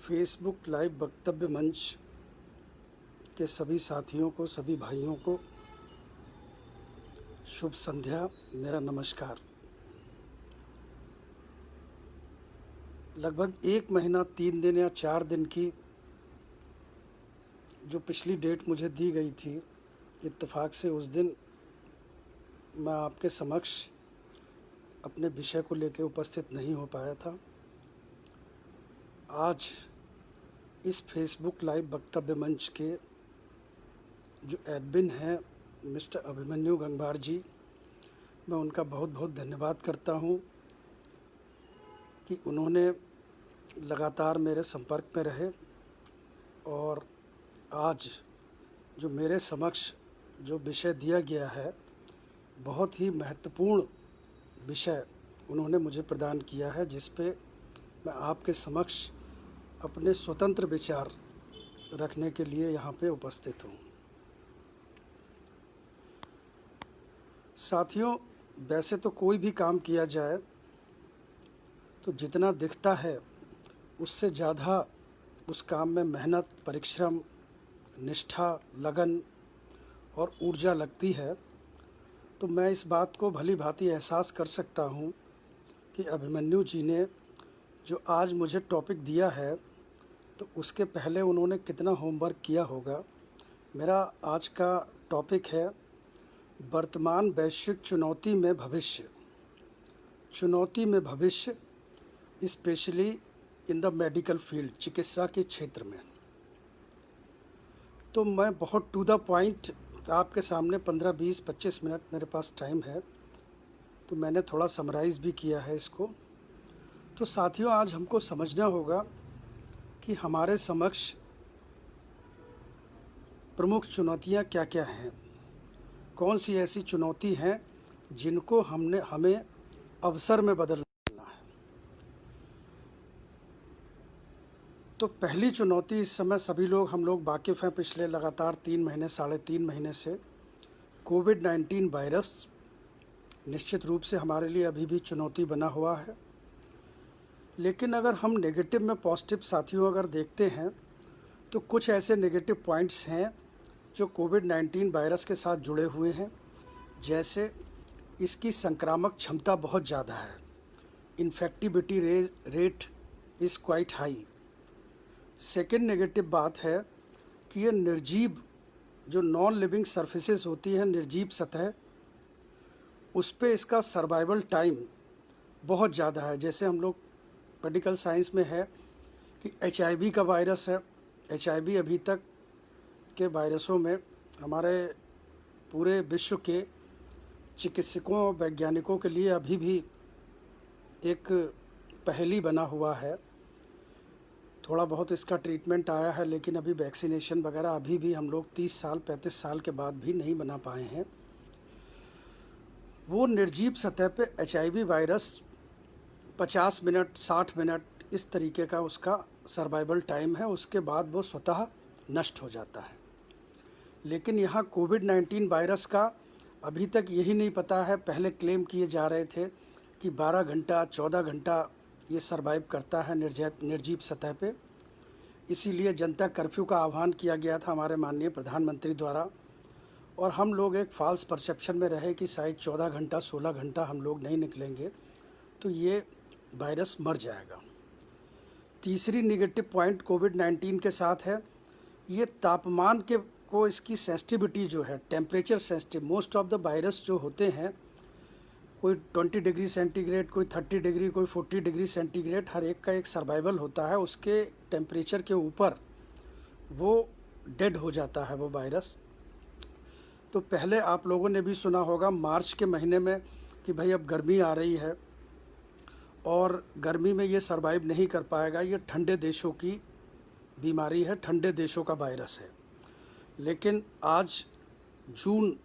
Facebook live वक्तव्य मंच के सभी साथियों को, सभी भाइयों को शुभ संध्या, मेरा नमस्कार। लगभग 1 महीना 3 दिन या 4 दिन की जो पिछली डेट मुझे दी गई थी, इत्तेफाक से उस दिन मैं आपके समक्ष अपने विषय को लेकर उपस्थित नहीं हो पाया था। आज इस फेसबुक लाइव वक्तव्य मंच के जो एडमिन हैं मिस्टर अभिमन्यु गंगवार जी, मैं उनका बहुत बहुत धन्यवाद करता हूं कि उन्होंने लगातार मेरे संपर्क में रहे और आज जो मेरे समक्ष जो विषय दिया गया है, बहुत ही महत्वपूर्ण विषय उन्होंने मुझे प्रदान किया है, जिस पे मैं आपके समक्ष अपने स्वतंत्र विचार रखने के लिए यहाँ पे उपस्थित हूँ। साथियों, वैसे तो कोई भी काम किया जाए तो जितना दिखता है उससे ज़्यादा उस काम में मेहनत, परिश्रम, निष्ठा, लगन और ऊर्जा लगती है। तो मैं इस बात को भली भांति एहसास कर सकता हूँ कि अभिमन्यु जी ने जो आज मुझे टॉपिक दिया है, तो उसके पहले उन्होंने कितना होमवर्क किया होगा। मेरा आज का टॉपिक है वर्तमान वैश्विक चुनौती में भविष्य। चुनौती में भविष्य, specially in the medical field, चिकित्सा के क्षेत्र में। तो मैं बहुत टू द पॉइंट आपके सामने 15, 20, 25 मिनट मेरे पास टाइम है, तो मैंने थोड़ा समराइज़ भी किया है इसको। तो साथियों, आज हमको समझना होगा कि हमारे समक्ष प्रमुख चुनौतियां क्या क्या हैं, कौन सी ऐसी चुनौती हैं जिनको हमें अवसर में बदलना है। तो पहली चुनौती, इस समय सभी लोग हम लोग वाकिफ़ हैं, पिछले लगातार 3 महीने, 3.5 महीने से कोविड-19 वायरस निश्चित रूप से हमारे लिए अभी भी चुनौती बना हुआ है। लेकिन अगर हम नेगेटिव में पॉजिटिव साथियों अगर देखते हैं, तो कुछ ऐसे नेगेटिव पॉइंट्स हैं जो कोविड-19 वायरस के साथ जुड़े हुए हैं। जैसे इसकी संक्रामक क्षमता बहुत ज़्यादा है, infectivity rate is quite high. Second negative बात है कि ये निर्जीव जो नॉन लिविंग सरफेसेस होती हैं, निर्जीव सतह, उस पे इसका सर्वाइवल टाइम बहुत ज़्यादा है। जैसे हम लोग मेडिकल साइंस में है कि HIV का वायरस है। HIV अभी तक के वायरसों में हमारे पूरे विश्व के चिकित्सकों और वैज्ञानिकों के लिए अभी भी एक पहेली बना हुआ है। थोड़ा बहुत इसका ट्रीटमेंट आया है, लेकिन अभी वैक्सीनेशन वगैरह अभी भी हम लोग 30 साल 35 साल के बाद भी नहीं बना पाए हैं। वो निर्जीव सतह पे HIV वायरस 50 मिनट, 60 मिनट, इस तरीके का उसका सर्वाइवल टाइम है। उसके बाद वो स्वतः नष्ट हो जाता है। लेकिन यहाँ कोविड-19 वायरस का अभी तक यही नहीं पता है। पहले क्लेम किए जा रहे थे कि 12 घंटा, 14 घंटा ये सर्वाइव करता है निर्जीव सतह पे। इसीलिए जनता कर्फ्यू का आह्वान किया गया था हमारे माननीय प्रधानमंत्री द्वारा, और हम लोग एक फॉल्स परसेप्शन में रहे कि शायद 14 घंटा, 16 घंटा हम लोग नहीं निकलेंगे तो ये वायरस मर जाएगा। तीसरी नेगेटिव पॉइंट कोविड-19 के साथ है, ये तापमान के को इसकी सेंसिटिविटी जो है, temperature sensitive. Most of the virus जो होते हैं, कोई 20 डिग्री सेंटीग्रेड, कोई 30 डिग्री, कोई 40 डिग्री सेंटीग्रेड, हर एक का एक सर्वाइवल होता है। उसके टेम्परेचर के ऊपर वो डेड हो जाता है वो वायरस। तो पहले आप लोगों ने भी सुना होगा मार्च के महीने में कि भाई अब गर्मी आ रही है और गर्मी में ये सर्वाइव नहीं कर पाएगा, ये ठंडे देशों की बीमारी है, ठंडे देशों का वायरस है। लेकिन आज जून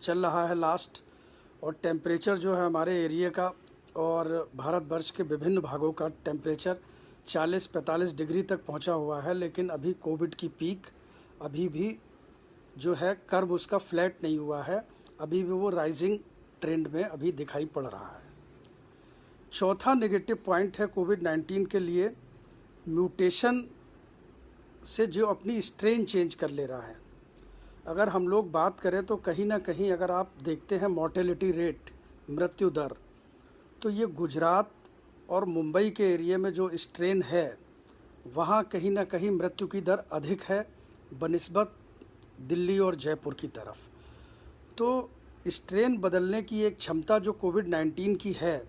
चल रहा है लास्ट, और टेम्परेचर जो है हमारे एरिया का और भारतवर्ष के विभिन्न भागों का टेम्परेचर 40-45 डिग्री तक पहुंचा हुआ है। लेकिन अभी कोविड की पीक अभी भी जो है कर्व उसका फ्लैट नहीं हुआ है, अभी भी वो राइजिंग ट्रेंड में अभी दिखाई पड़ रहा है। चौथा नेगेटिव पॉइंट है कोविड-19 के लिए म्यूटेशन से जो अपनी स्ट्रेन चेंज कर ले रहा है। अगर हम लोग बात करें तो कहीं ना कहीं अगर आप देखते हैं मॉर्टेलिटी रेट, मृत्यु दर, तो ये गुजरात और मुंबई के एरिया में जो स्ट्रेन है वहाँ कहीं ना कहीं मृत्यु की दर अधिक है बनिस्बत दिल्ली और जयपुर की तरफ। तो स्ट्रेन बदलने की एक क्षमता जो कोविड-19 की है,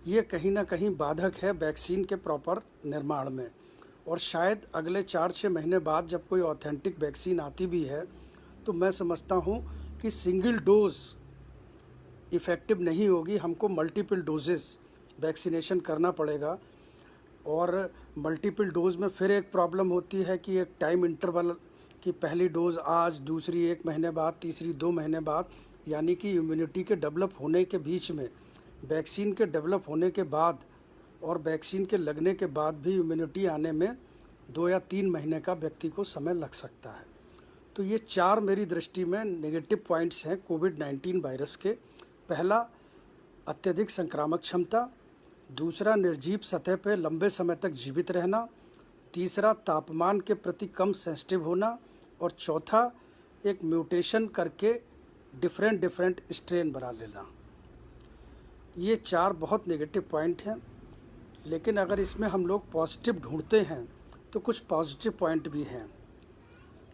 ये कहीं ना कहीं बाधक है वैक्सीन के प्रॉपर निर्माण में। और शायद अगले 4-6 महीने बाद जब कोई ऑथेंटिक वैक्सीन आती भी है तो मैं समझता हूँ कि सिंगल डोज इफ़ेक्टिव नहीं होगी, हमको मल्टीपल डोजेस वैक्सीनेशन करना पड़ेगा। और मल्टीपल डोज में फिर एक प्रॉब्लम होती है कि एक टाइम इंटरवल कि पहली डोज़ आज, दूसरी 1 महीने बाद, तीसरी 2 महीने बाद, यानी कि इम्यूनिटी के डेवलप होने के बीच में, वैक्सीन के डेवलप होने के बाद और वैक्सीन के लगने के बाद भी इम्यूनिटी आने में 2 या 3 महीने का व्यक्ति को समय लग सकता है। तो ये 4 मेरी दृष्टि में नेगेटिव पॉइंट्स हैं कोविड-19 वायरस के। पहला, अत्यधिक संक्रामक क्षमता। दूसरा, निर्जीव सतह पर लंबे समय तक जीवित रहना। तीसरा, तापमान के प्रति कम सेंसिटिव होना। और चौथा, एक म्यूटेशन करके डिफरेंट स्ट्रेन बना लेना। ये 4 बहुत नेगेटिव पॉइंट हैं, लेकिन अगर इसमें हम लोग पॉजिटिव ढूंढते हैं तो कुछ पॉजिटिव पॉइंट भी हैं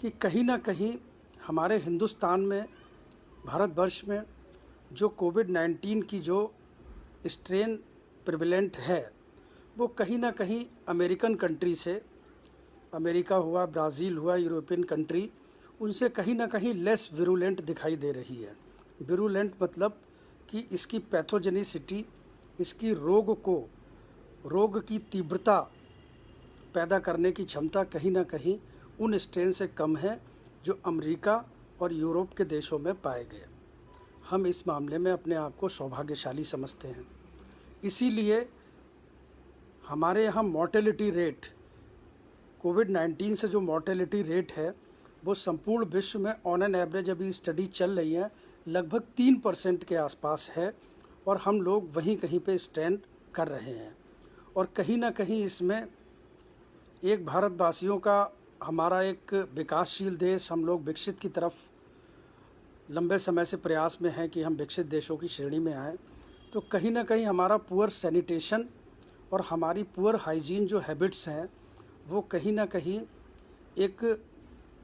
कि कहीं ना कहीं हमारे हिंदुस्तान में, भारतवर्ष में जो कोविड-19 की जो स्ट्रेन प्रिवेलेंट है वो कहीं ना कहीं अमेरिकन कंट्री से, अमेरिका हुआ, ब्राज़ील हुआ, यूरोपियन कंट्री, उनसे कहीं ना कहीं लेस विरुलेंट दिखाई दे रही है। विरुलेंट मतलब कि इसकी पैथोजेनिसिटी, इसकी रोग की तीव्रता पैदा करने की क्षमता कहीं ना कहीं उन स्ट्रेन से कम है जो अमेरिका और यूरोप के देशों में पाए गए। हम इस मामले में अपने आप को सौभाग्यशाली समझते हैं। इसीलिए हमारे यहाँ मॉर्टेलिटी रेट, कोविड-19 से जो मॉर्टेलिटी रेट है वो संपूर्ण विश्व में ऑन एन एवरेज, अभी स्टडी चल रही है, लगभग 3% के आसपास है और हम लोग वहीं कहीं पे स्टैंड कर रहे हैं। और कहीं ना कहीं इसमें एक भारतवासियों का, हमारा एक विकासशील देश, हम लोग विकसित की तरफ लंबे समय से प्रयास में हैं कि हम विकसित देशों की श्रेणी में आएँ, तो कहीं ना कहीं हमारा पुअर सैनिटेशन और हमारी पुअर हाइजीन जो हैबिट्स हैं वो कहीं ना कहीं एक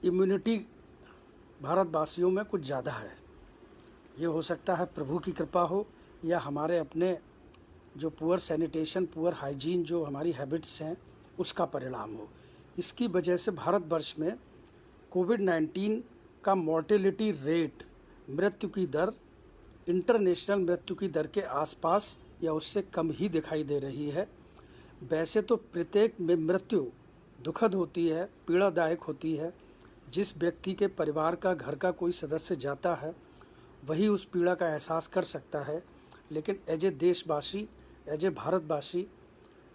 इम्यूनिटी भारतवासियों में कुछ ज़्यादा है। ये हो सकता है प्रभु की कृपा हो या हमारे अपने जो पुअर सैनिटेशन, पुअर हाइजीन जो हमारी हैबिट्स हैं उसका परिणाम हो। इसकी वजह से भारतवर्ष में कोविड-19 का मॉर्टेलिटी रेट, मृत्यु की दर, इंटरनेशनल मृत्यु की दर के आसपास या उससे कम ही दिखाई दे रही है। वैसे तो प्रत्येक में मृत्यु दुखद होती है, पीड़ादायक होती है। जिस व्यक्ति के परिवार का, घर का कोई सदस्य जाता है वही उस पीड़ा का एहसास कर सकता है, लेकिन एज ए देशवासी, एज ए भारतवासी,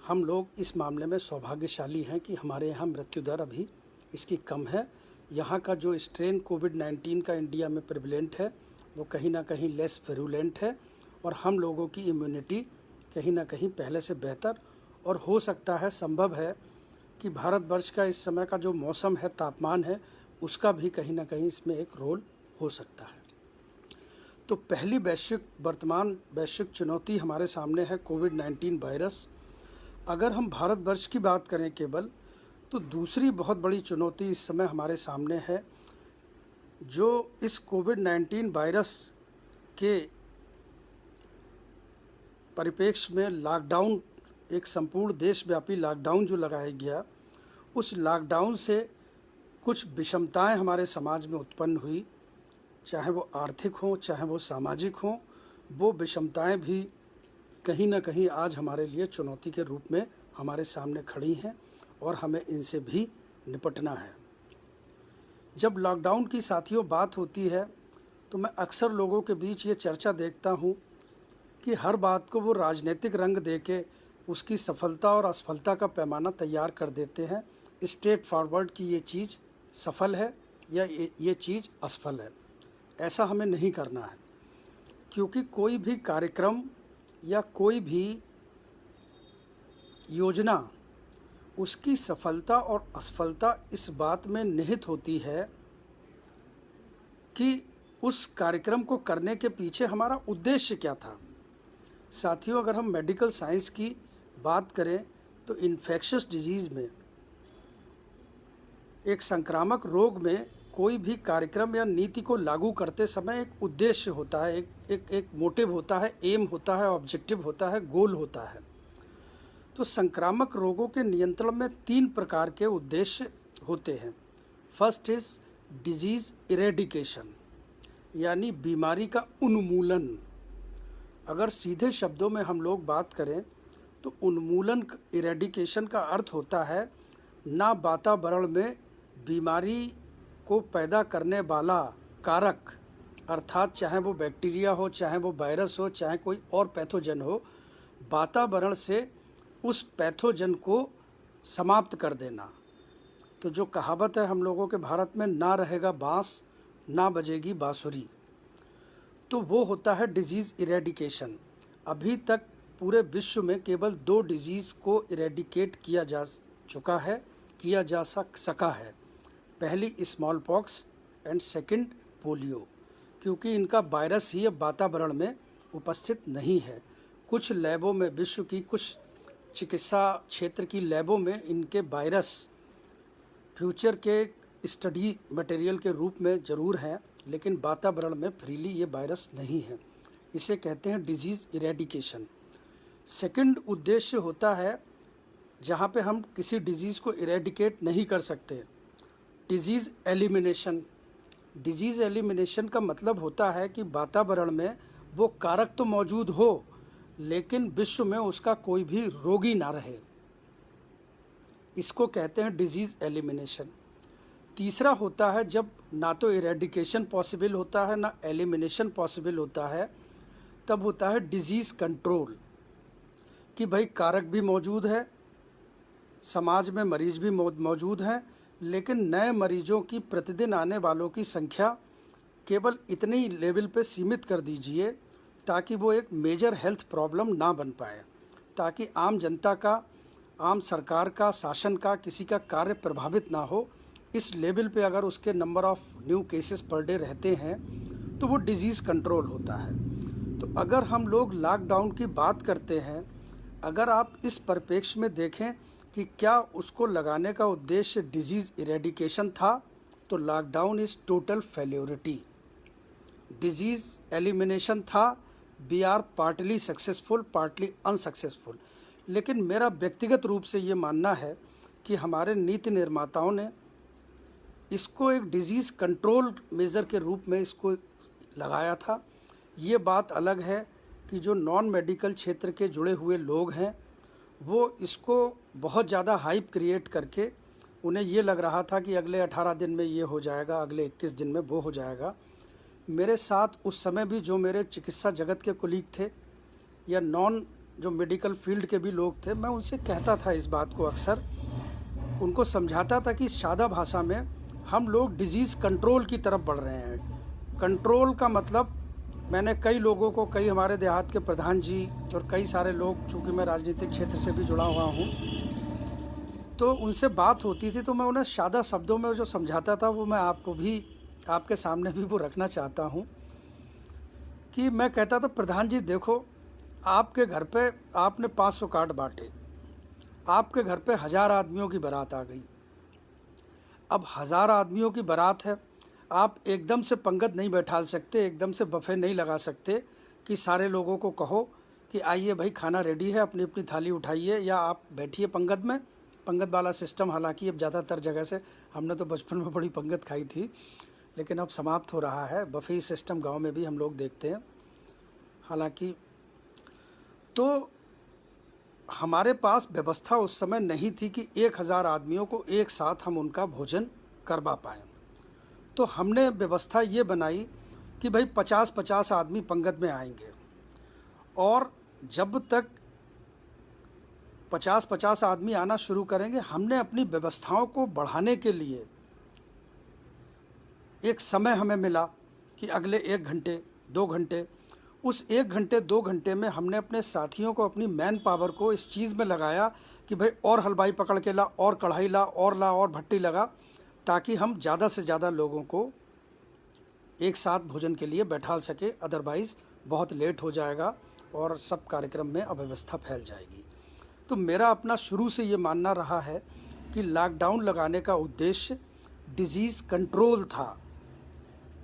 हम लोग इस मामले में सौभाग्यशाली हैं कि हमारे यहाँ मृत्यु दर अभी इसकी कम है। यहाँ का जो स्ट्रेन कोविड-19 का इंडिया में प्रिवेलेंट है वो कहीं ना कहीं लेस विरुलेंट है और हम लोगों की इम्यूनिटी कहीं ना कहीं पहले से बेहतर, और हो सकता है, संभव है कि भारतवर्ष का इस समय का जो मौसम है, तापमान है, उसका भी कहीं ना कहीं इसमें एक रोल हो सकता है। तो पहली वर्तमान वैश्विक चुनौती हमारे सामने है कोविड-19 वायरस। अगर हम भारतवर्ष की बात करें केवल, तो दूसरी बहुत बड़ी चुनौती इस समय हमारे सामने है, जो इस कोविड-19 वायरस के परिप्रेक्ष्य में लॉकडाउन, एक संपूर्ण देशव्यापी लॉकडाउन जो लगाया गया, उस लॉकडाउन से कुछ विषमताएं हमारे समाज में उत्पन्न हुई, चाहे वो आर्थिक हों, चाहे वो सामाजिक हों। वो विषमताएं भी कहीं ना कहीं आज हमारे लिए चुनौती के रूप में हमारे सामने खड़ी हैं और हमें इनसे भी निपटना है। जब लॉकडाउन की साथियों बात होती है तो मैं अक्सर लोगों के बीच ये चर्चा देखता हूँ कि हर बात को वो राजनीतिक रंग देके उसकी सफलता और असफलता का पैमाना तैयार कर देते हैं, स्ट्रेट फॉरवर्ड कि ये चीज़ सफल है या ये चीज़ असफल है। ऐसा हमें नहीं करना है, क्योंकि कोई भी कार्यक्रम या कोई भी योजना उसकी सफलता और असफलता इस बात में निहित होती है कि उस कार्यक्रम को करने के पीछे हमारा उद्देश्य क्या था। साथियों, अगर हम मेडिकल साइंस की बात करें तो इन्फेक्शियस डिजीज़ में, एक संक्रामक रोग में कोई भी कार्यक्रम या नीति को लागू करते समय एक उद्देश्य होता है, एक मोटिव होता है, एम होता है, ऑब्जेक्टिव होता है, गोल होता है। तो संक्रामक रोगों के नियंत्रण में 3 प्रकार के उद्देश्य होते हैं। फर्स्ट इज डिजीज़ इरेडिकेशन, यानी बीमारी का उन्मूलन। अगर सीधे शब्दों में हम लोग बात करें तो उन्मूलन, इरेडिकेशन का अर्थ होता है ना वातावरण में बीमारी को पैदा करने वाला कारक, अर्थात चाहे वो बैक्टीरिया हो, चाहे वो वायरस हो, चाहे कोई और पैथोजन हो, वातावरण से उस पैथोजन को समाप्त कर देना। तो जो कहावत है हम लोगों के भारत में, ना रहेगा बांस ना बजेगी बांसुरी, तो वो होता है डिजीज़ इरेडिकेशन। अभी तक पूरे विश्व में केवल 2 डिजीज़ को इरेडिकेट किया जा चुका है, किया जा सका है। पहली small pox and second polio, क्योंकि इनका वायरस ही अब वातावरण में उपस्थित नहीं है। कुछ लैबों में, विश्व की कुछ चिकित्सा क्षेत्र की लैबों में इनके वायरस फ्यूचर के स्टडी मटेरियल के रूप में ज़रूर हैं, लेकिन वातावरण में फ्रीली ये वायरस नहीं है। इसे कहते हैं डिजीज़ इरेडिकेशन। सेकंड उद्देश्य होता है जहाँ पे हम किसी डिजीज़ को इरेडिकेट नहीं कर सकते, डिजीज़ एलिमिनेशन। डिजीज़ एलिमिनेशन का मतलब होता है कि वातावरण में वो कारक तो मौजूद हो, लेकिन विश्व में उसका कोई भी रोगी ना रहे। इसको कहते हैं डिजीज़ एलिमिनेशन। तीसरा होता है जब ना तो इरेडिकेशन पॉसिबल होता है ना एलिमिनेशन पॉसिबल होता है, तब होता है डिजीज़ कंट्रोल, कि भाई कारक भी मौजूद है, समाज में मरीज भी मौजूद हैं, लेकिन नए मरीजों की प्रतिदिन आने वालों की संख्या केवल इतनी लेवल पे सीमित कर दीजिए ताकि वो एक मेजर हेल्थ प्रॉब्लम ना बन पाए, ताकि आम जनता का, आम सरकार का, शासन का, किसी का कार्य प्रभावित ना हो। इस लेवल पे अगर उसके number of new cases per day रहते हैं तो वो डिजीज़ कंट्रोल होता है। तो अगर हम लोग लॉकडाउन की बात करते हैं, अगर आप इस परिप्रेक्ष्य में देखें कि क्या उसको लगाने का उद्देश्य डिजीज़ इरेडिकेशन था, तो lockdown is total failurity. Disease elimination था, we are partly successful, partly unsuccessful. लेकिन मेरा व्यक्तिगत रूप से ये मानना है कि हमारे नीति निर्माताओं ने इसको एक डिजीज़ कंट्रोल मेज़र के रूप में इसको लगाया था। ये बात अलग है कि जो नॉन मेडिकल क्षेत्र के जुड़े हुए लोग हैं वो इसको बहुत ज़्यादा हाइप क्रिएट करके, उन्हें ये लग रहा था कि अगले 18 दिन में ये हो जाएगा, अगले 21 दिन में वो हो जाएगा। मेरे साथ उस समय भी जो मेरे चिकित्सा जगत के कोलीग थे या नॉन जो मेडिकल फील्ड के भी लोग थे, मैं उनसे कहता था इस बात को, अक्सर उनको समझाता था कि सादा भाषा में हम लोग डिजीज़ कंट्रोल की तरफ बढ़ रहे हैं। कंट्रोल का मतलब, मैंने कई लोगों को, कई हमारे देहात के प्रधान जी और कई सारे लोग, चूँकि मैं राजनीतिक क्षेत्र से भी जुड़ा हुआ हूँ, तो उनसे बात होती थी तो मैं उन्हें सादा शब्दों में जो समझाता था वो मैं आपको भी, आपके सामने भी वो रखना चाहता हूँ। कि मैं कहता था, प्रधान जी देखो, आपके घर पे आपने 500 कार्ड बांटे, आपके घर पे 1000 आदमियों की बारात आ गई। अब 1000 आदमियों की बारात है, आप एकदम से पंगत नहीं बैठा सकते, एकदम से बफे नहीं लगा सकते कि सारे लोगों को कहो कि आइए भाई खाना रेडी है, अपनी अपनी थाली उठाइए या आप बैठिए पंगत में। पंगत वाला सिस्टम हालांकि अब ज़्यादातर जगह से, हमने तो बचपन में बड़ी पंगत खाई थी, लेकिन अब समाप्त हो रहा है। बफे सिस्टम गांव में भी हम लोग देखते हैं हालांकि। तो हमारे पास व्यवस्था उस समय नहीं थी कि 1000 आदमियों को एक साथ हम उनका भोजन करवा पाएँ। तो हमने व्यवस्था ये बनाई कि भाई 50-50 आदमी पंगत में आएंगे, और जब तक 50-50 आदमी आना शुरू करेंगे, हमने अपनी व्यवस्थाओं को बढ़ाने के लिए एक समय हमें मिला कि अगले 1 घंटे 2 घंटे उस 1 घंटे 2 घंटे में हमने अपने साथियों को, अपनी मैन पावर को इस चीज़ में लगाया कि भाई और हलवाई पकड़ के ला, और कढ़ाई ला, और भट्टी लगा, ताकि हम ज़्यादा से ज़्यादा लोगों को एक साथ भोजन के लिए बैठा सके। अदरवाइज़ बहुत लेट हो जाएगा और सब कार्यक्रम में अव्यवस्था फैल जाएगी। तो मेरा अपना शुरू से ये मानना रहा है कि लॉकडाउन लगाने का उद्देश्य डिजीज़ कंट्रोल था,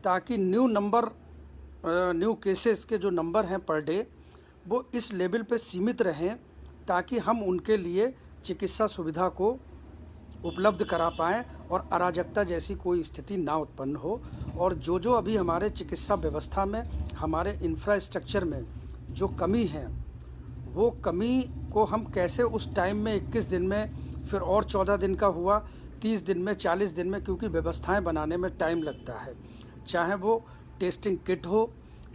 ताकि न्यू केसेस के जो नंबर हैं पर डे वो इस लेवल पे सीमित रहें, ताकि हम उनके लिए चिकित्सा सुविधा को उपलब्ध करा पाएँ और अराजकता जैसी कोई स्थिति ना उत्पन्न हो। और जो अभी हमारे चिकित्सा व्यवस्था में, हमारे इंफ्रास्ट्रक्चर में जो कमी है, वो कमी को हम कैसे उस टाइम में 21 दिन में, फिर और 14 दिन का हुआ, 30 दिन में, 40 दिन में, क्योंकि व्यवस्थाएं बनाने में टाइम लगता है। चाहे वो टेस्टिंग किट हो,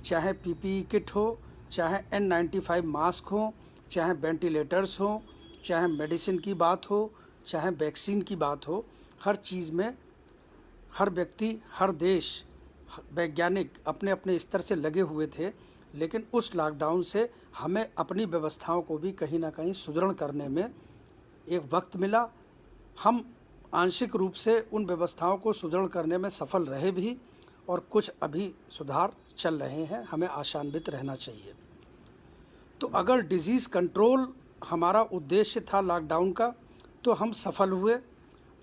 चाहे पीपीई किट हो, चाहे N95 मास्क हो, चाहे वेंटिलेटर्स हो, चाहे मेडिसिन की बात हो, चाहे वैक्सीन की बात हो, हर चीज़ में हर व्यक्ति, हर देश, वैज्ञानिक अपने अपने स्तर से लगे हुए थे। लेकिन उस लॉकडाउन से हमें अपनी व्यवस्थाओं को भी कहीं ना कहीं सुदृढ़ करने में एक वक्त मिला। हम आंशिक रूप से उन व्यवस्थाओं को सुदृढ़ करने में सफल रहे भी, और कुछ अभी सुधार चल रहे हैं। हमें आशान्वित रहना चाहिए। तो अगर डिजीज़ कंट्रोल हमारा उद्देश्य था लॉकडाउन का, तो हम सफल हुए।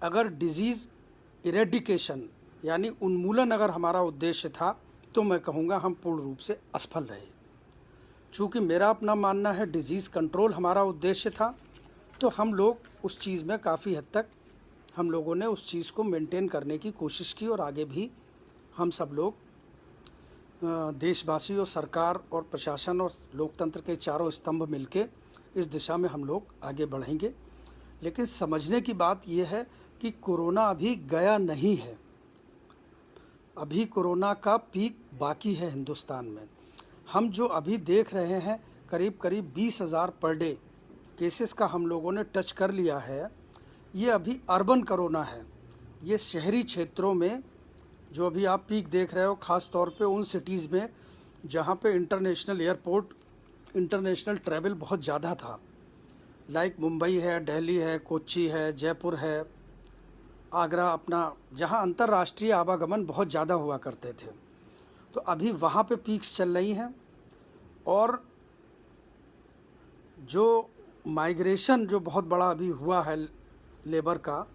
अगर डिजीज़ इरेडिकेशन यानी उन्मूलन अगर हमारा उद्देश्य था, तो मैं कहूँगा हम पूर्ण रूप से असफल रहे। चूँकि मेरा अपना मानना है डिजीज़ कंट्रोल हमारा उद्देश्य था, तो हम लोग उस चीज़ में काफ़ी हद तक हम लोगों ने उस चीज़ को मेंटेन करने की कोशिश की, और आगे भी हम सब लोग देशवासी और सरकार और प्रशासन और लोकतंत्र के चारों स्तंभ मिलके इस दिशा में हम लोग आगे बढ़ेंगे। लेकिन समझने की बात यह है कि कोरोना अभी गया नहीं है। अभी कोरोना का पीक बाकी है हिंदुस्तान में। हम जो अभी देख रहे हैं करीब 20,000 पर डे केसेस का हम लोगों ने टच कर लिया है, ये अभी अर्बन कोरोना है। ये शहरी क्षेत्रों में जो अभी आप पीक देख रहे हो, ख़ास तौर पे उन सिटीज़ में जहाँ पे इंटरनेशनल एयरपोर्ट, इंटरनेशनल ट्रैवल बहुत ज़्यादा था, लाइक मुंबई है, दिल्ली है, कोच्चि है, जयपुर है, आगरा, अपना जहाँ अंतर्राष्ट्रीय आवागमन बहुत ज़्यादा हुआ करते थे। तो अभी वहाँ पे पीक्स चल रही हैं। और जो माइग्रेशन जो बहुत बड़ा अभी हुआ है लेबर का,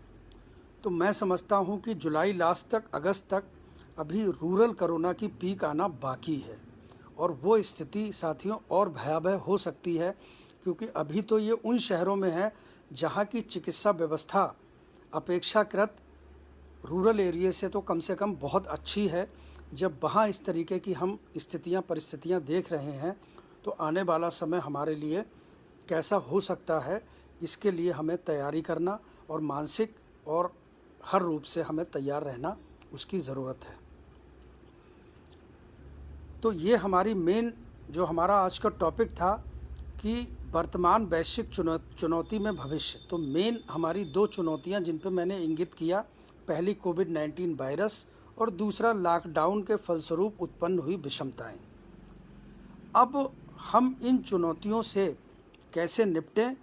तो मैं समझता हूँ कि जुलाई लास्ट तक, अगस्त तक अभी रूरल कोरोना की पीक आना बाकी है। और वो स्थिति साथियों और भयावह हो सकती है, क्योंकि अभी तो ये उन शहरों में है जहाँ की चिकित्सा व्यवस्था अपेक्षाकृत रूरल एरिया से तो कम से कम बहुत अच्छी है। जब वहाँ इस तरीके की हम परिस्थितियाँ देख रहे हैं, तो आने वाला समय हमारे लिए कैसा हो सकता है, इसके लिए हमें तैयारी करना और मानसिक और हर रूप से हमें तैयार रहना उसकी ज़रूरत है। तो ये हमारी मेन जो हमारा आज का टॉपिक था कि वर्तमान वैश्विक चुनौती में भविष्य। तो मेन हमारी 2 चुनौतियां जिन पे मैंने इंगित किया, पहली कोविड-19 वायरस और दूसरा लॉकडाउन के फलस्वरूप उत्पन्न हुई विषमताएं। अब हम इन चुनौतियों से कैसे निपटें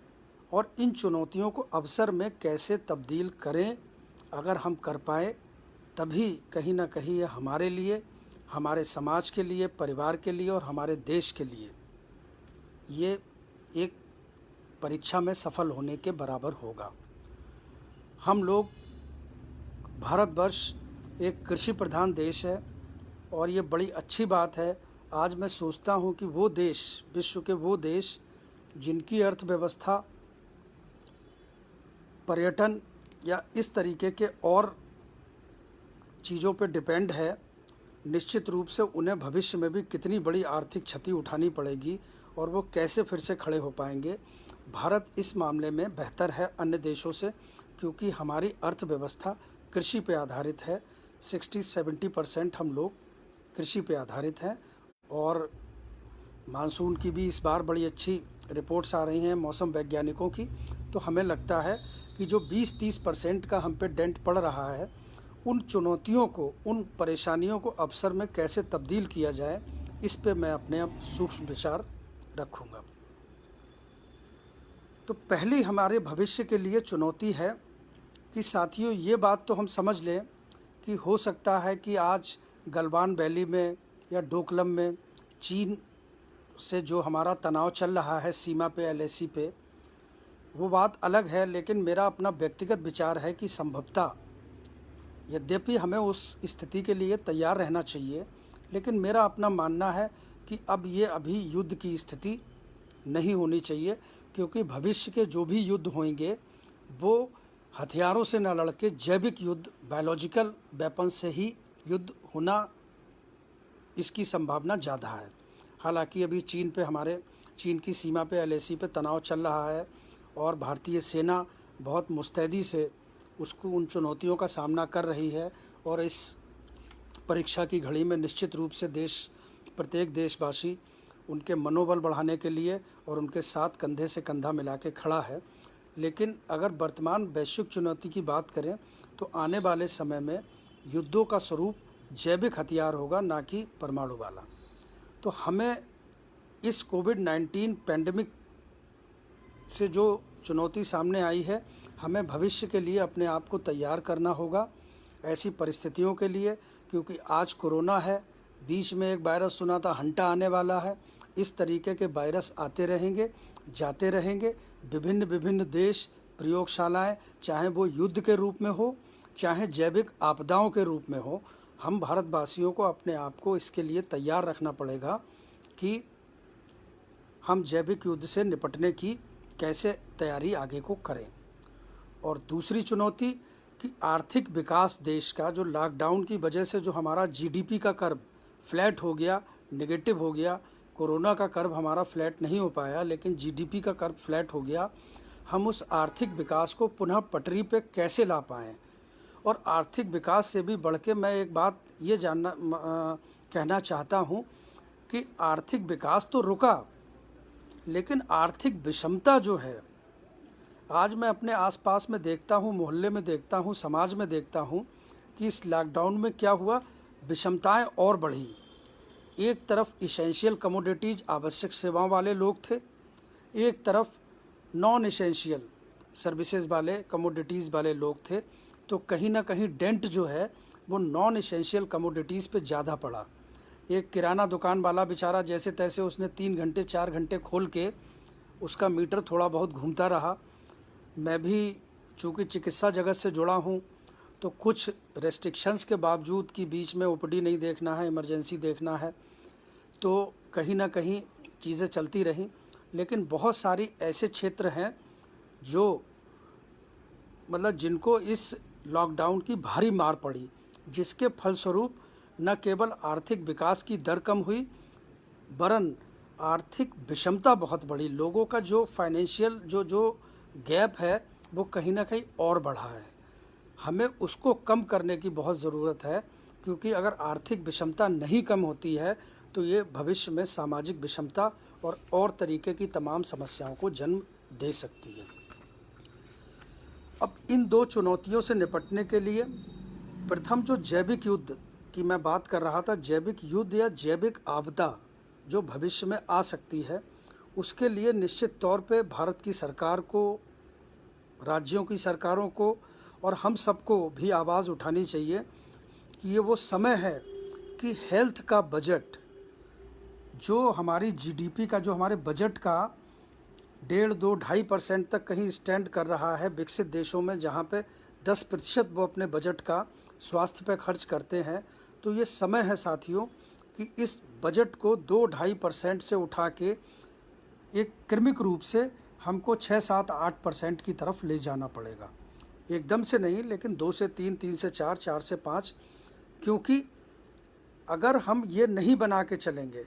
और इन चुनौतियों को अवसर में कैसे तब्दील करें, अगर हम कर पाए तभी कहीं ना कहीं ये हमारे लिए, हमारे समाज के लिए, परिवार के लिए और हमारे देश के लिए ये एक परीक्षा में सफल होने के बराबर होगा। हम लोग, भारतवर्ष एक कृषि प्रधान देश है और ये बड़ी अच्छी बात है। आज मैं सोचता हूँ कि वो देश, विश्व के वो देश जिनकी अर्थव्यवस्था पर्यटन या इस तरीके के और चीज़ों पे डिपेंड है, निश्चित रूप से उन्हें भविष्य में भी कितनी बड़ी आर्थिक क्षति उठानी पड़ेगी और वो कैसे फिर से खड़े हो पाएंगे। भारत इस मामले में बेहतर है अन्य देशों से, क्योंकि हमारी अर्थव्यवस्था कृषि पे आधारित है। 60-70% हम लोग कृषि पे आधारित हैं और मानसून की भी इस बार बड़ी अच्छी रिपोर्ट्स आ रही हैं मौसम वैज्ञानिकों की। तो हमें लगता है कि जो 20-30% का हम पे डेंट पड़ रहा है, उन चुनौतियों को, उन परेशानियों को अवसर में कैसे तब्दील किया जाए, इस पे मैं अपने अब सूक्ष्म विचार रखूँगा। तो पहली हमारे भविष्य के लिए चुनौती है कि साथियों, ये बात तो हम समझ लें कि हो सकता है कि आज गलवान वैली में या डोकलम में चीन से जो हमारा तनाव चल रहा है सीमा पे, एलएसी पे, वो बात अलग है। लेकिन मेरा अपना व्यक्तिगत विचार है कि संभवतः, यद्यपि हमें उस स्थिति के लिए तैयार रहना चाहिए, लेकिन मेरा अपना मानना है कि अब ये अभी युद्ध की स्थिति नहीं होनी चाहिए, क्योंकि भविष्य के जो भी युद्ध होंगे वो हथियारों से न लड़के जैविक युद्ध, बायोलॉजिकल वेपन से ही युद्ध होना, इसकी संभावना ज़्यादा है। हालांकि अभी चीन की सीमा पे, एलएसी पे तनाव चल रहा है और भारतीय सेना बहुत मुस्तैदी से उन चुनौतियों का सामना कर रही है। और इस परीक्षा की घड़ी में निश्चित रूप से प्रत्येक देशवासी उनके मनोबल बढ़ाने के लिए और उनके साथ कंधे से कंधा मिला के खड़ा है। लेकिन अगर वर्तमान वैश्विक चुनौती की बात करें तो आने वाले समय में युद्धों का स्वरूप जैविक हथियार होगा, ना कि परमाणु वाला। तो हमें इस कोविड-19 पैंडेमिक से जो चुनौती सामने आई है, हमें भविष्य के लिए अपने आप को तैयार करना होगा ऐसी परिस्थितियों के लिए, क्योंकि आज कोरोना है, बीच में एक वायरस सुना था हंटा आने वाला है। इस तरीके के वायरस आते रहेंगे, जाते रहेंगे। विभिन्न देश, प्रयोगशालाएं, चाहे वो युद्ध के रूप में हो, चाहे जैविक आपदाओं के रूप में हो, हम भारतवासियों को अपने आप को इसके लिए तैयार रखना पड़ेगा कि हम जैविक युद्ध से निपटने की कैसे तैयारी आगे को करें। और दूसरी चुनौती कि आर्थिक विकास देश का, जो लॉकडाउन की वजह से जो हमारा जीडीपी का कर्व फ्लैट हो गया, नेगेटिव हो गया, कोरोना का कर्व हमारा फ्लैट नहीं हो पाया लेकिन जीडीपी का कर्व फ्लैट हो गया, हम उस आर्थिक विकास को पुनः पटरी पे कैसे ला पाएँ। और आर्थिक विकास से भी बढ़ के मैं एक बात ये कहना चाहता हूँ कि आर्थिक विकास तो रुका, लेकिन आर्थिक विषमता जो है, आज मैं अपने आसपास में देखता हूँ, मोहल्ले में देखता हूँ, समाज में देखता हूँ कि इस लॉकडाउन में क्या हुआ, विषमताएं और बढ़ी। एक तरफ इसेंशियल कमोडिटीज़, आवश्यक सेवाओं वाले लोग थे, एक तरफ नॉन इसेंशियल सर्विसेज वाले, कमोडिटीज़ वाले लोग थे। तो कहीं ना कहीं डेंट जो है वो नॉन इसेंशियल कमोडिटीज़ पे ज़्यादा पड़ा। एक किराना दुकान वाला बेचारा जैसे तैसे उसने 3 घंटे 4 घंटे खोल के उसका मीटर थोड़ा बहुत घूमता रहा। मैं भी चूँकि चिकित्सा जगत से जुड़ा हूँ तो कुछ रेस्ट्रिक्शंस के बावजूद कि बीच में ओपीडी नहीं देखना है, इमरजेंसी देखना है, तो कहीं ना कहीं चीज़ें चलती रहीं। लेकिन बहुत सारी ऐसे क्षेत्र हैं जो मतलब जिनको इस लॉकडाउन की भारी मार पड़ी, जिसके फलस्वरूप न केवल आर्थिक विकास की दर कम हुई, वरन आर्थिक विषमता बहुत बढ़ी। लोगों का जो फाइनेंशियल जो गैप है वो कहीं ना कहीं और बढ़ा है। हमें उसको कम करने की बहुत ज़रूरत है, क्योंकि अगर आर्थिक विषमता नहीं कम होती है तो ये भविष्य में सामाजिक विषमता और तरीके की तमाम समस्याओं को जन्म दे सकती है। अब इन दो चुनौतियों से निपटने के लिए प्रथम जो जैविक युद्ध की मैं बात कर रहा था, जैविक युद्ध या जैविक आपदा जो भविष्य में आ सकती है, उसके लिए निश्चित तौर पे भारत की सरकार को, राज्यों की सरकारों को और हम सबको भी आवाज़ उठानी चाहिए कि ये वो समय है कि हेल्थ का बजट, जो हमारी जीडीपी का, जो हमारे बजट का 1.5-2-2.5% तक कहीं स्टैंड कर रहा है विकसित देशों में, जहाँ पे 10% वो अपने बजट का स्वास्थ्य पे खर्च करते हैं। तो ये समय है साथियों कि इस बजट को 2-2.5% से उठा के एक क्रमिक रूप से हमको 6-7-8% की तरफ ले जाना पड़ेगा। एकदम से नहीं, लेकिन 2 से 3, 3 से 4, 4 से 5, क्योंकि अगर हम ये नहीं बना के चलेंगे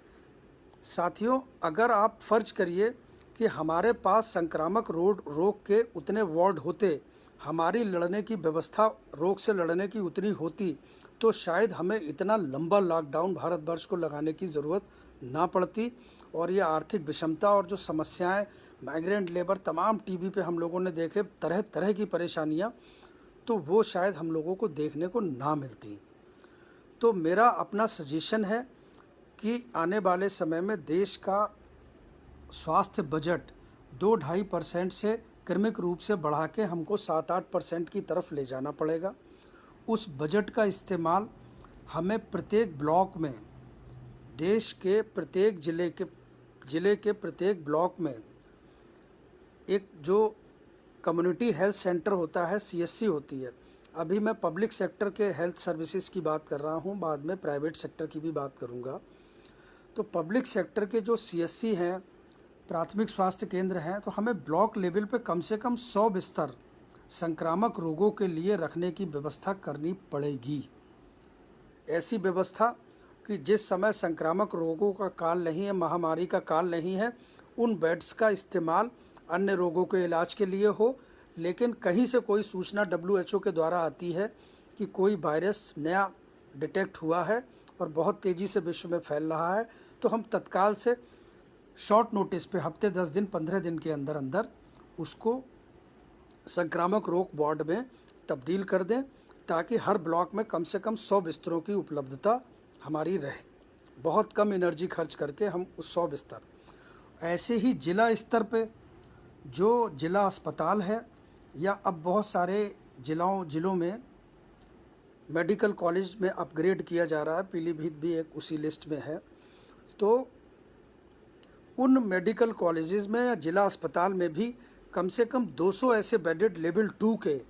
साथियों, अगर आप फर्ज करिए कि हमारे पास संक्रामक रोग के उतने वार्ड होते, हमारी लड़ने की व्यवस्था रोग से लड़ने की उतनी होती, तो शायद हमें इतना लंबा लॉकडाउन भारतवर्ष को लगाने की ज़रूरत ना पड़ती। और ये आर्थिक विषमता और जो समस्याएं, माइग्रेंट लेबर, तमाम टीवी पे हम लोगों ने देखे तरह तरह की परेशानियां, तो वो शायद हम लोगों को देखने को ना मिलती। तो मेरा अपना सजेशन है कि आने वाले समय में देश का स्वास्थ्य बजट 2-2.5% से क्रमिक रूप से बढ़ा के हमको 7-8% की तरफ ले जाना पड़ेगा। उस बजट का इस्तेमाल हमें प्रत्येक ब्लॉक में, देश के प्रत्येक ज़िले के प्रत्येक ब्लॉक में एक जो कम्युनिटी हेल्थ सेंटर होता है, CHC होती है। अभी मैं पब्लिक सेक्टर के हेल्थ सर्विसेज की बात कर रहा हूँ, बाद में प्राइवेट सेक्टर की भी बात करूँगा। तो पब्लिक सेक्टर के जो CHC हैं, प्राथमिक स्वास्थ्य केंद्र हैं, तो हमें ब्लॉक लेवल पे कम से कम 100 बिस्तर संक्रामक रोगों के लिए रखने की व्यवस्था करनी पड़ेगी। ऐसी व्यवस्था कि जिस समय संक्रामक रोगों का काल नहीं है, महामारी का काल नहीं है, उन बेड्स का इस्तेमाल अन्य रोगों के इलाज के लिए हो। लेकिन कहीं से कोई सूचना WHO के द्वारा आती है कि कोई वायरस नया डिटेक्ट हुआ है और बहुत तेज़ी से विश्व में फैल रहा है, तो हम तत्काल से शॉर्ट नोटिस पे हफ्ते 10 दिन 15 दिन के अंदर अंदर उसको संक्रामक रोग वार्ड में तब्दील कर दें, ताकि हर ब्लॉक में कम से कम 100 बिस्तरों की उपलब्धता हमारी रहे। बहुत कम एनर्जी खर्च करके हम उस 100 बिस्तर। ऐसे ही जिला स्तर पे जो जिला अस्पताल है, या अब बहुत सारे जिलों में मेडिकल कॉलेज में अपग्रेड किया जा रहा है, पीलीभीत भी एक उसी लिस्ट में है। तो उन मेडिकल कॉलेजेस में या जिला अस्पताल में भी कम से कम 200 ऐसे बेडेड लेवल 2 के,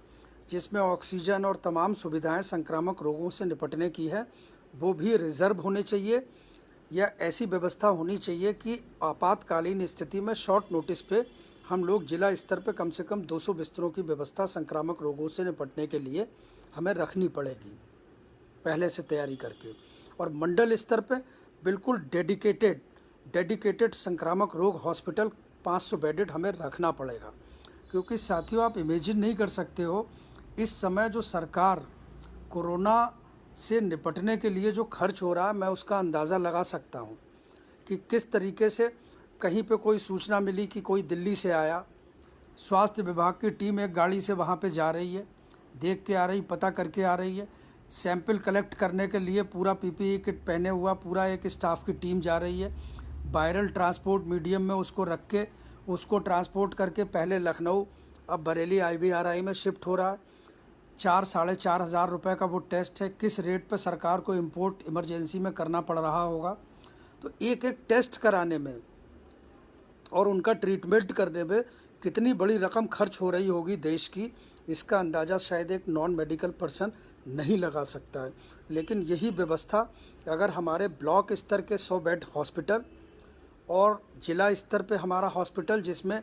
जिसमें ऑक्सीजन और तमाम सुविधाएं संक्रामक रोगों से निपटने की है, वो भी रिजर्व होने चाहिए। या ऐसी व्यवस्था होनी चाहिए कि आपातकालीन स्थिति में शॉर्ट नोटिस पे हम लोग जिला स्तर पे कम से कम 200 बिस्तरों की व्यवस्था संक्रामक रोगों से निपटने के लिए हमें रखनी पड़ेगी, पहले से तैयारी करके। और मंडल स्तर पे बिल्कुल डेडिकेटेड संक्रामक रोग हॉस्पिटल 500 बेडेड हमें रखना पड़ेगा। क्योंकि साथियों, आप इमेजिन नहीं कर सकते हो इस समय जो सरकार कोरोना से निपटने के लिए जो खर्च हो रहा है, मैं उसका अंदाज़ा लगा सकता हूँ कि किस तरीके से कहीं पे कोई सूचना मिली कि कोई दिल्ली से आया, स्वास्थ्य विभाग की टीम एक गाड़ी से वहाँ पे जा रही है, देख के आ रही, पता करके आ रही है, सैंपल कलेक्ट करने के लिए पूरा PPE किट पहने हुआ पूरा एक स्टाफ की टीम जा रही है, वायरल ट्रांसपोर्ट मीडियम में उसको रख के उसको ट्रांसपोर्ट करके पहले लखनऊ, अब बरेली IVRI में शिफ्ट हो रहा है। 4-4.5 हज़ार रुपये का वो टेस्ट है। किस रेट पे सरकार को इंपोर्ट इमरजेंसी में करना पड़ रहा होगा। तो एक एक टेस्ट कराने में और उनका ट्रीटमेंट करने में कितनी बड़ी रकम खर्च हो रही होगी देश की, इसका अंदाज़ा शायद एक नॉन मेडिकल पर्सन नहीं लगा सकता है। लेकिन यही व्यवस्था अगर हमारे ब्लॉक स्तर के 100 बेड हॉस्पिटल और जिला स्तर पे हमारा हॉस्पिटल, जिसमें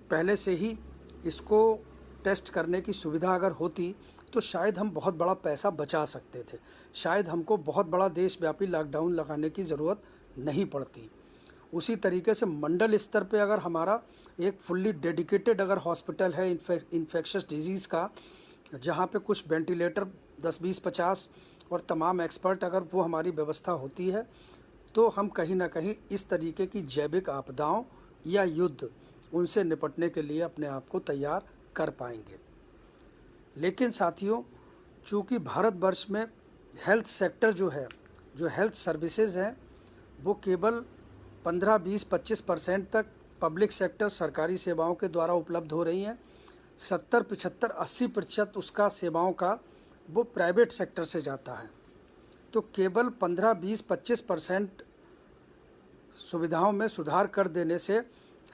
पहले से ही इसको टेस्ट करने की सुविधा अगर होती, तो शायद हम बहुत बड़ा पैसा बचा सकते थे। शायद हमको बहुत बड़ा देशव्यापी लॉकडाउन लगाने की ज़रूरत नहीं पड़ती। उसी तरीके से मंडल स्तर पे अगर हमारा एक फुल्ली डेडिकेटेड अगर हॉस्पिटल है इन्फेक्शस डिजीज़ का, जहाँ पे कुछ वेंटिलेटर 10, 20, 50 और तमाम एक्सपर्ट, अगर वो हमारी व्यवस्था होती है, तो हम कहीं ना कहीं इस तरीके की जैविक आपदाओं या युद्ध, उनसे निपटने के लिए अपने आप को तैयार कर पाएंगे। लेकिन साथियों, चूँकि भारतवर्ष में हेल्थ सेक्टर जो है, जो हेल्थ सर्विसेज हैं, वो केवल 15, 20, 25% तक पब्लिक सेक्टर सरकारी सेवाओं के द्वारा उपलब्ध हो रही हैं। 70, 75, 80% उसका सेवाओं का वो प्राइवेट सेक्टर से जाता है। तो केवल 15, 20, 25% सुविधाओं में सुधार कर देने से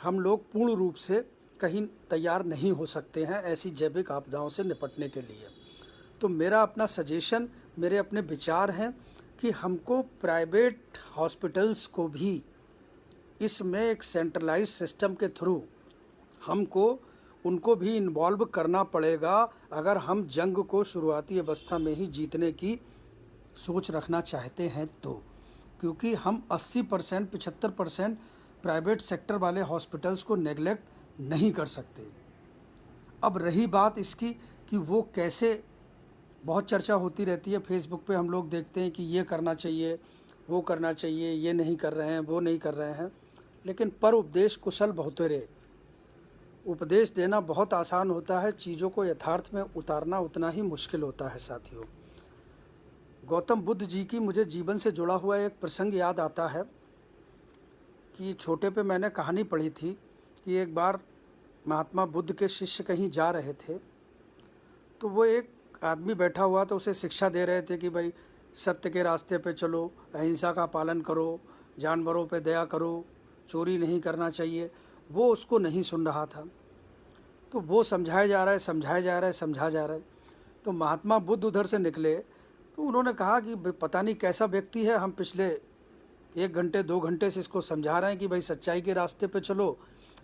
हम लोग पूर्ण रूप से कहीं तैयार नहीं हो सकते हैं ऐसी जैविक आपदाओं से निपटने के लिए। तो मेरा अपना सजेशन, मेरे अपने विचार हैं कि हमको प्राइवेट हॉस्पिटल्स को भी इसमें एक सेंट्रलाइज सिस्टम के थ्रू हमको उनको भी इन्वॉल्व करना पड़ेगा, अगर हम जंग को शुरुआती अवस्था में ही जीतने की सोच रखना चाहते हैं तो। क्योंकि हम 80%, 75% प्राइवेट सेक्टर वाले हॉस्पिटल्स को नेगलेक्ट नहीं कर सकते। अब रही बात इसकी कि वो कैसे, बहुत चर्चा होती रहती है फेसबुक पे, हम लोग देखते हैं कि ये करना चाहिए, वो करना चाहिए, ये नहीं कर रहे हैं, वो नहीं कर रहे हैं। लेकिन पर उपदेश कुशल बहुतेरे, उपदेश देना बहुत आसान होता है, चीज़ों को यथार्थ में उतारना उतना ही मुश्किल होता है साथियों। गौतम बुद्ध जी की मुझे जीवन से जुड़ा हुआ एक प्रसंग याद आता है कि छोटे पे मैंने कहानी पढ़ी थी कि एक बार महात्मा बुद्ध के शिष्य कहीं जा रहे थे, तो वो एक आदमी बैठा हुआ तो उसे शिक्षा दे रहे थे कि भाई सत्य के रास्ते पे चलो, अहिंसा का पालन करो, जानवरों पे दया करो, चोरी नहीं करना चाहिए। वो उसको नहीं सुन रहा था, तो वो समझाया जा रहा है, समझाया जा रहा है, समझा जा रहा है। तो महात्मा बुद्ध उधर से निकले तो उन्होंने कहा कि पता नहीं कैसा व्यक्ति है, हम पिछले 1 घंटे 2 घंटे से इसको समझा रहे हैं कि भाई सच्चाई के रास्ते पे चलो,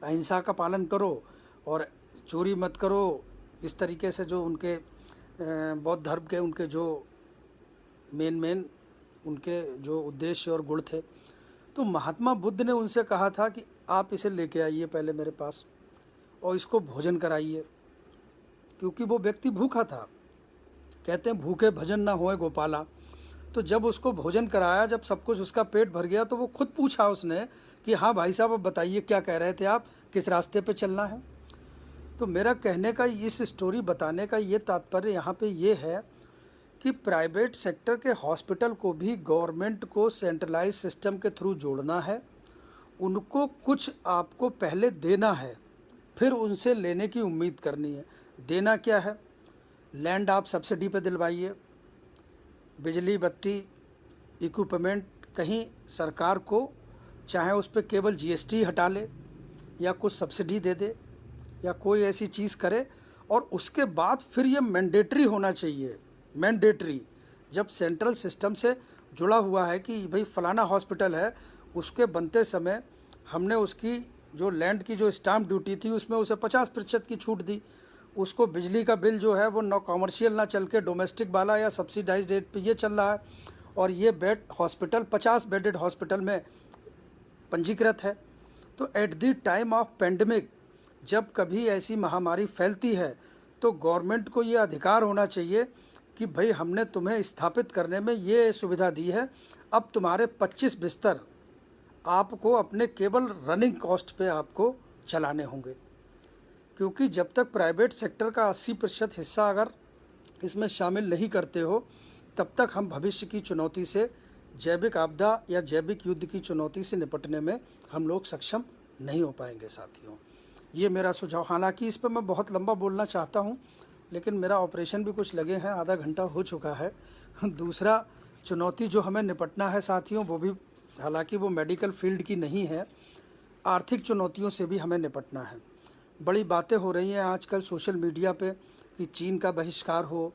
अहिंसा का पालन करो और चोरी मत करो। इस तरीके से जो उनके बौद्ध धर्म के उनके जो मेन उनके जो उद्देश्य और गुण थे, तो महात्मा बुद्ध ने उनसे कहा था कि आप इसे लेके आइए पहले मेरे पास और इसको भोजन कराइए, क्योंकि वो व्यक्ति भूखा था। कहते हैं भूखे भजन ना होए गोपाला। तो जब उसको भोजन कराया, जब सब कुछ उसका पेट भर गया, तो वो खुद पूछा उसने कि हाँ भाई साहब, अब बताइए क्या कह रहे थे आप, किस रास्ते पे चलना है। तो मेरा कहने का, इस स्टोरी बताने का ये तात्पर्य यहाँ पे ये है कि प्राइवेट सेक्टर के हॉस्पिटल को भी गवर्नमेंट को सेंट्रलाइज सिस्टम के थ्रू जोड़ना है। उनको कुछ आपको पहले देना है, फिर उनसे लेने की उम्मीद करनी है। देना क्या है? लैंड आप सब्सिडी पे दिलवाइए, बिजली बत्ती इक्विपमेंट कहीं सरकार को चाहे उस पर केवल जीएसटी हटा ले या कुछ सब्सिडी दे दे या कोई ऐसी चीज़ करे, और उसके बाद फिर ये मैंडेटरी होना चाहिए। मैंडेटरी जब सेंट्रल सिस्टम से जुड़ा हुआ है कि भाई फलाना हॉस्पिटल है, उसके बनते समय हमने उसकी जो लैंड की जो स्टाम्प ड्यूटी थी उसमें उसे 50% की छूट दी। उसको बिजली का बिल जो है वो न कॉमर्शियल ना चल के डोमेस्टिक वाला या सब्सिडाइज रेट पे ये चल रहा है, और ये बेड हॉस्पिटल 50 बेडेड हॉस्पिटल में पंजीकृत है। तो at the time of pandemic, जब कभी ऐसी महामारी फैलती है, तो गवर्नमेंट को ये अधिकार होना चाहिए कि भाई हमने तुम्हें स्थापित करने में ये सुविधा दी है, अब तुम्हारे 25 बिस्तर आपको अपने केवल रनिंग कॉस्ट पे आपको चलाने होंगे। क्योंकि जब तक प्राइवेट सेक्टर का 80% हिस्सा अगर इसमें शामिल नहीं करते हो, तब तक हम भविष्य की चुनौती से, जैविक आपदा या जैविक युद्ध की चुनौती से निपटने में हम लोग सक्षम नहीं हो पाएंगे साथियों। ये मेरा सुझाव। हालांकि इस पर मैं बहुत लंबा बोलना चाहता हूँ, लेकिन मेरा ऑपरेशन भी कुछ लगे हैं, आधा घंटा हो चुका है। दूसरा चुनौती जो हमें निपटना है साथियों, वो भी हालांकि वो मेडिकल फील्ड की नहीं है, आर्थिक चुनौतियों से भी हमें निपटना है। बड़ी बातें हो रही हैं आजकल सोशल मीडिया पे कि चीन का बहिष्कार हो,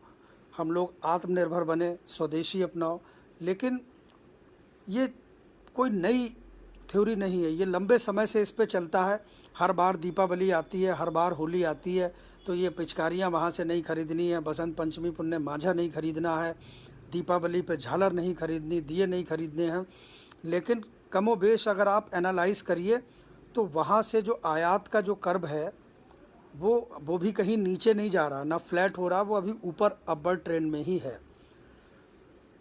हम लोग आत्मनिर्भर बने, स्वदेशी अपनाओ, लेकिन ये कोई नई थ्योरी नहीं है। ये लंबे समय से इस पे चलता है। हर बार दीपावली आती है, हर बार होली आती है, तो ये पिचकारियाँ वहाँ से नहीं खरीदनी है, बसंत पंचमी पुण्य माझा नहीं खरीदना है, दीपावली पे झालर नहीं खरीदनी, दिए नहीं खरीदने हैं। लेकिन कमोबेश अगर आप एनालाइज करिए तो वहाँ से जो आयात का जो कर्व है वो भी कहीं नीचे नहीं जा रहा, ना फ्लैट हो रहा, वो अभी ऊपर अपवर्ड ट्रेंड में ही है।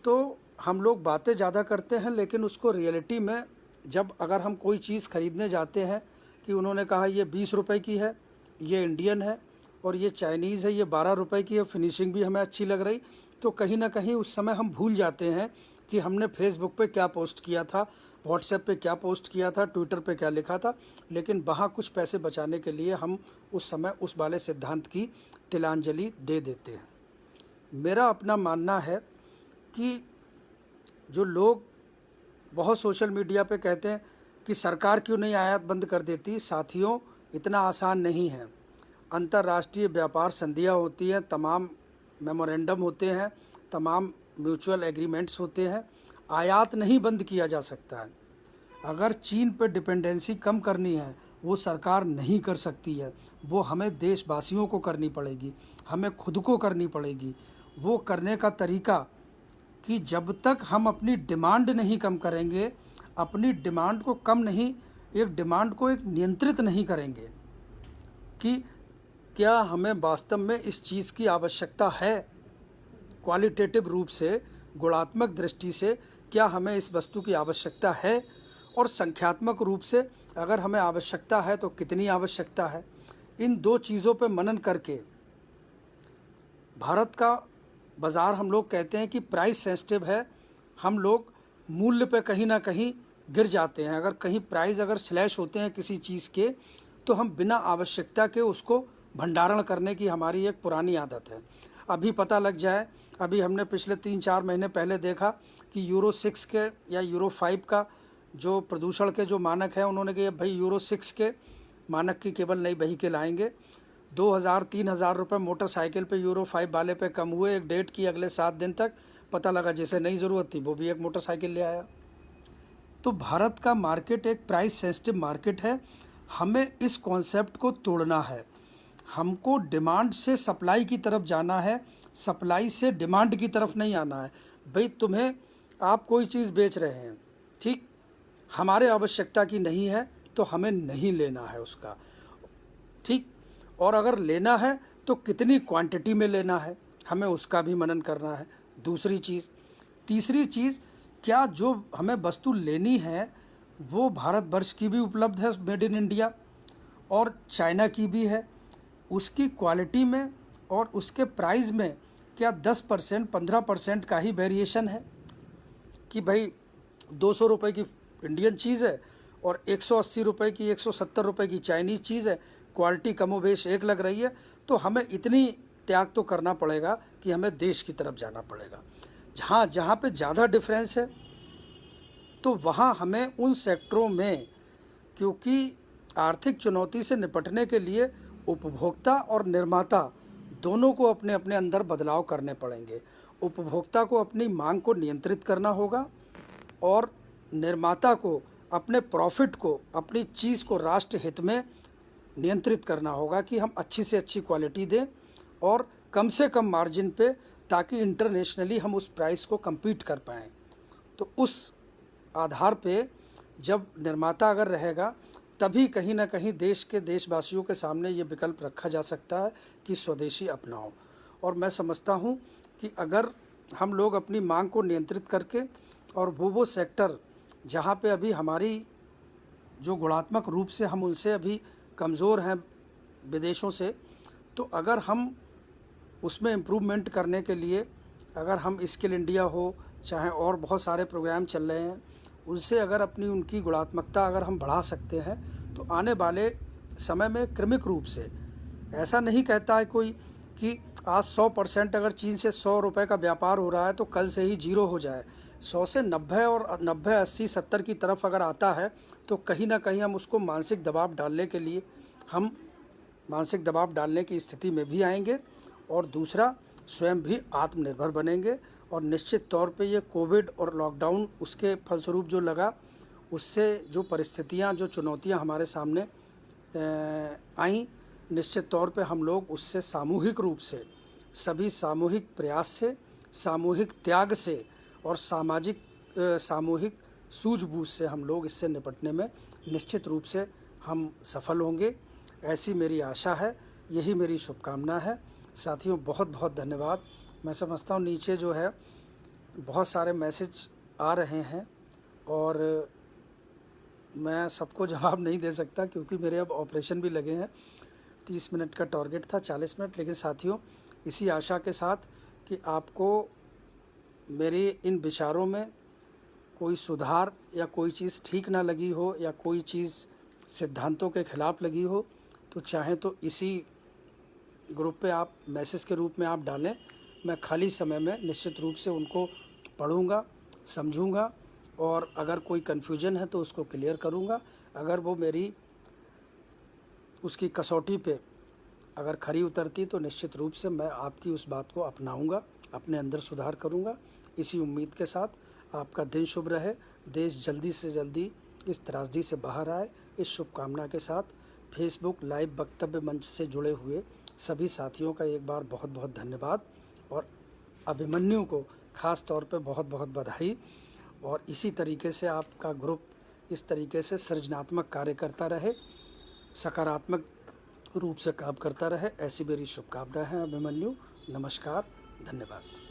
तो हम लोग बातें ज़्यादा करते हैं, लेकिन उसको रियलिटी में जब अगर हम कोई चीज़ खरीदने जाते हैं कि उन्होंने कहा ये 20 रुपये की है, ये इंडियन है, और ये चाइनीज़ है, ये 12 रुपये की है, फिनिशिंग भी हमें अच्छी लग रही, तो कहीं ना कहीं उस समय हम भूल जाते हैं कि हमने फेसबुक पे क्या पोस्ट किया था, व्हाट्सएप पे क्या पोस्ट किया था, ट्विटर पे क्या लिखा था। लेकिन वहाँ कुछ पैसे बचाने के लिए हम उस समय उस वाले सिद्धांत की तिलांजलि दे देते हैं। मेरा अपना मानना है कि जो लोग बहुत सोशल मीडिया पे कहते हैं कि सरकार क्यों नहीं आयात बंद कर देती, साथियों इतना आसान नहीं है। अंतर्राष्ट्रीय व्यापार संधियाँ होती हैं, तमाम मेमोरेंडम होते हैं, तमाम म्यूचुअल एग्रीमेंट्स होते हैं। आयात नहीं बंद किया जा सकता है। अगर चीन पे डिपेंडेंसी कम करनी है, वो सरकार नहीं कर सकती है, वो हमें देशवासियों को करनी पड़ेगी, हमें खुद को करनी पड़ेगी। वो करने का तरीका कि जब तक हम अपनी डिमांड नहीं कम करेंगे, अपनी डिमांड को कम नहीं, एक डिमांड को एक नियंत्रित नहीं करेंगे कि क्या हमें वास्तव में इस चीज़ की आवश्यकता है, क्वालिटेटिव रूप से, गुणात्मक दृष्टि से क्या हमें इस वस्तु की आवश्यकता है, और संख्यात्मक रूप से अगर हमें आवश्यकता है तो कितनी आवश्यकता है। इन दो चीज़ों पर मनन करके भारत का बाज़ार हम लोग कहते हैं कि प्राइस सेंसिटिव है, हम लोग मूल्य पे कहीं ना कहीं गिर जाते हैं। अगर कहीं प्राइस अगर स्लैश होते हैं किसी चीज़ के, तो हम बिना आवश्यकता के उसको भंडारण करने की हमारी एक पुरानी आदत है। अभी पता लग जाए, अभी हमने पिछले 3-4 महीने पहले देखा कि यूरो 6 के या यूरो 5 का जो प्रदूषण के जो मानक है, उन्होंने कहा भाई यूरो 6 के मानक की केवल नई व्हीकल आएंगे। 2,000-3,000 रुपये मोटरसाइकिल पे यूरो 5 वाले पे कम हुए एक डेट की, अगले 7 दिन तक पता लगा जिसे नहीं ज़रूरत थी वो भी एक मोटरसाइकिल ले आया। तो भारत का मार्केट एक प्राइस सेंसिटिव मार्केट है। हमें इस कॉन्सेप्ट को तोड़ना है। हमको डिमांड से सप्लाई की तरफ जाना है, सप्लाई से डिमांड की तरफ नहीं आना है। भाई तुम्हें, आप कोई चीज़ बेच रहे हैं, ठीक, हमारे आवश्यकता की नहीं है तो हमें नहीं लेना है उसका, ठीक। और अगर लेना है तो कितनी क्वांटिटी में लेना है, हमें उसका भी मनन करना है। दूसरी चीज़, तीसरी चीज़, क्या जो हमें वस्तु लेनी है वो भारतवर्ष की भी उपलब्ध है, मेड इन इंडिया, और चाइना की भी है, उसकी क्वालिटी में और उसके प्राइस में क्या 10% 15% का ही वेरिएशन है कि भाई 200 रुपये की इंडियन चीज़ है और 180 रुपये की 170 रुपये की चाइनीज़ चीज़ है, क्वालिटी कमोबेश एक लग रही है। तो हमें इतनी त्याग तो करना पड़ेगा कि हमें देश की तरफ जाना पड़ेगा। जहाँ पे ज़्यादा डिफरेंस है तो वहाँ हमें उन सेक्टरों में, क्योंकि आर्थिक चुनौती से निपटने के लिए उपभोक्ता और निर्माता दोनों को अपने अपने अंदर बदलाव करने पड़ेंगे। उपभोक्ता को अपनी मांग को नियंत्रित करना होगा और निर्माता को अपने प्रॉफिट को, अपनी चीज़ को राष्ट्र हित में नियंत्रित करना होगा कि हम अच्छी से अच्छी क्वालिटी दें और कम से कम मार्जिन पे, ताकि इंटरनेशनली हम उस प्राइस को compete कर पाएँ। तो उस आधार पे जब निर्माता अगर रहेगा तभी कहीं ना कहीं देश के देशवासियों के सामने ये विकल्प रखा जा सकता है कि स्वदेशी अपनाओ। और मैं समझता हूँ कि अगर हम लोग अपनी मांग को नियंत्रित करके और वो सेक्टर जहाँ पे अभी हमारी जो गुणात्मक रूप से हम उनसे अभी कमज़ोर हैं विदेशों से, तो अगर हम उसमें इम्प्रूवमेंट करने के लिए, अगर हम स्किल इंडिया हो चाहे और बहुत सारे प्रोग्राम चल रहे हैं, उनसे अगर अपनी उनकी गुणात्मकता अगर हम बढ़ा सकते हैं तो आने वाले समय में क्रमिक रूप से, ऐसा नहीं कहता है कोई कि आज 100% अगर चीन से 100 रुपये का व्यापार हो रहा है तो कल से ही जीरो हो जाए। 100 से 90 और 90, 80, 70 की तरफ अगर आता है तो कहीं ना कहीं हम उसको मानसिक दबाव डालने के लिए, हम मानसिक दबाव डालने की स्थिति में भी आएंगे और दूसरा स्वयं भी आत्मनिर्भर बनेंगे। और निश्चित तौर पे ये कोविड और लॉकडाउन उसके फलस्वरूप जो लगा, उससे जो परिस्थितियां, जो चुनौतियां हमारे सामने आई, निश्चित तौर पे हम लोग उससे सामूहिक रूप से, सभी सामूहिक प्रयास से, सामूहिक त्याग से और सामूहिक सूझबूझ से हम लोग इससे निपटने में निश्चित रूप से हम सफल होंगे, ऐसी मेरी आशा है, यही मेरी शुभकामना है। साथियों, बहुत बहुत धन्यवाद। मैं समझता हूँ नीचे जो है बहुत सारे मैसेज आ रहे हैं और मैं सबको जवाब नहीं दे सकता क्योंकि मेरे अब ऑपरेशन भी लगे हैं। 30 मिनट का टारगेट था, 40 मिनट। लेकिन साथियों, इसी आशा के साथ कि आपको मेरे इन विचारों में कोई सुधार या कोई चीज़ ठीक ना लगी हो या कोई चीज़ सिद्धांतों के खिलाफ़ लगी हो, तो चाहे तो इसी ग्रुप पे आप मैसेज के रूप में आप डालें। मैं खाली समय में निश्चित रूप से उनको पढ़ूंगा, समझूंगा और अगर कोई कन्फ्यूजन है तो उसको क्लियर करूंगा। अगर वो मेरी उसकी कसौटी पे अगर खरी उतरती तो निश्चित रूप से मैं आपकी उस बात को अपनाऊंगा, अपने अंदर सुधार करूंगा। इसी उम्मीद के साथ आपका दिन शुभ रहे, देश जल्दी से जल्दी इस त्रासदी से बाहर आए, इस शुभकामना के साथ फेसबुक लाइव वक्तव्य मंच से जुड़े हुए सभी साथियों का एक बार बहुत बहुत धन्यवाद और अभिमन्यु को ख़ास तौर पे बहुत बहुत बधाई। और इसी तरीके से आपका ग्रुप इस तरीके से सृजनात्मक कार्य करता रहे, सकारात्मक रूप से काम करता रहे, ऐसी मेरी शुभकामनाएं हैं। अभिमन्यु, नमस्कार, धन्यवाद।